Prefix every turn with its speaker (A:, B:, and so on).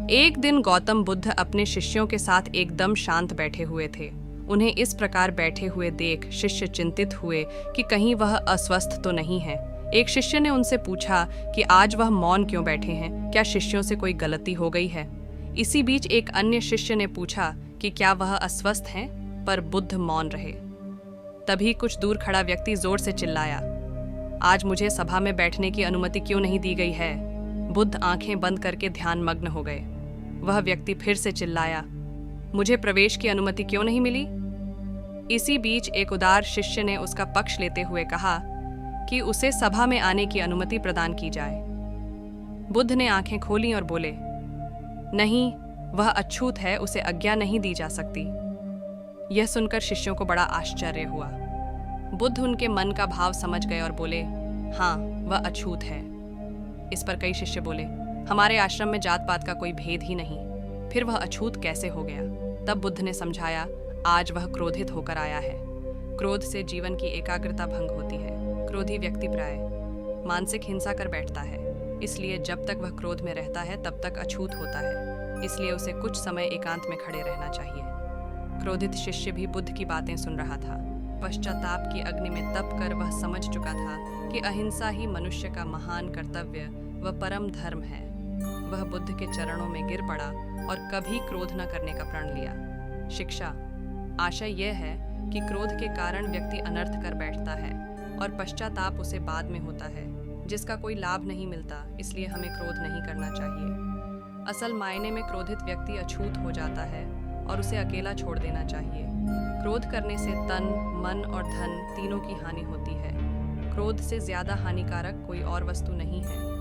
A: एक दिन गौतम बुद्ध अपने शिष्यों के साथ एकदम शांत बैठे हुए थे। उन्हें इस प्रकार बैठे हुए देख शिष्य चिंतित हुए कि कहीं वह अस्वस्थ तो नहीं है। एक शिष्य ने उनसे पूछा कि आज वह मौन क्यों बैठे हैं, क्या शिष्यों से कोई गलती हो गई है। इसी बीच एक अन्य शिष्य ने पूछा कि क्या वह अस्वस्थ हैं, पर बुद्ध मौन रहे। तभी कुछ दूर खड़ा व्यक्ति जोर से चिल्लाया, आज मुझे सभा में बैठने की अनुमति क्यों नहीं दी गई है। बुद्ध आंखें बंद करके ध्यान मग्न हो गए। वह व्यक्ति फिर से चिल्लाया, मुझे प्रवेश की अनुमति क्यों नहीं मिली। इसी बीच एक उदार शिष्य ने उसका पक्ष लेते हुए कहा कि उसे सभा में आने की अनुमति प्रदान की जाए। बुद्ध ने आंखें खोलीं और बोले, नहीं, वह अछूत है, उसे आज्ञा नहीं दी जा सकती। यह सुनकर शिष्यों को बड़ा आश्चर्य हुआ। बुद्ध उनके मन का भाव समझ गए और बोले, हाँ, वह अछूत है। इस पर कई शिष्य बोले, हमारे आश्रम में जात पात का कोई भेद ही नहीं, फिर वह अछूत कैसे हो गया। तब बुद्ध ने समझाया, आज वह क्रोधित होकर आया है। क्रोध से जीवन की एकाग्रता भंग होती है। क्रोधी व्यक्ति प्राय मानसिक हिंसा कर बैठता है, इसलिए जब तक वह क्रोध में रहता है तब तक अछूत होता है। इसलिए उसे कुछ समय एकांत में खड़े रहना चाहिए। क्रोधित शिष्य भी बुद्ध की बातें सुन रहा था। पश्चाताप की अग्नि में तप कर वह समझ चुका था कि अहिंसा ही मनुष्य का महान कर्तव्य व परम धर्म है। वह बुद्ध के चरणों में गिर पड़ा और कभी क्रोध न करने का प्रण लिया। शिक्षा, आशय यह है कि क्रोध के कारण व्यक्ति अनर्थ कर बैठता है और पश्चाताप उसे बाद में होता है, जिसका कोई लाभ नहीं मिलता। इसलिए हमें क्रोध नहीं करना चाहिए। असल मायने में क्रोधित व्यक्ति अछूत हो जाता है और उसे अकेला छोड़ देना चाहिए। क्रोध करने से तन, मन और धन तीनों की हानि होती है। क्रोध से ज्यादा हानिकारक कोई और वस्तु नहीं है।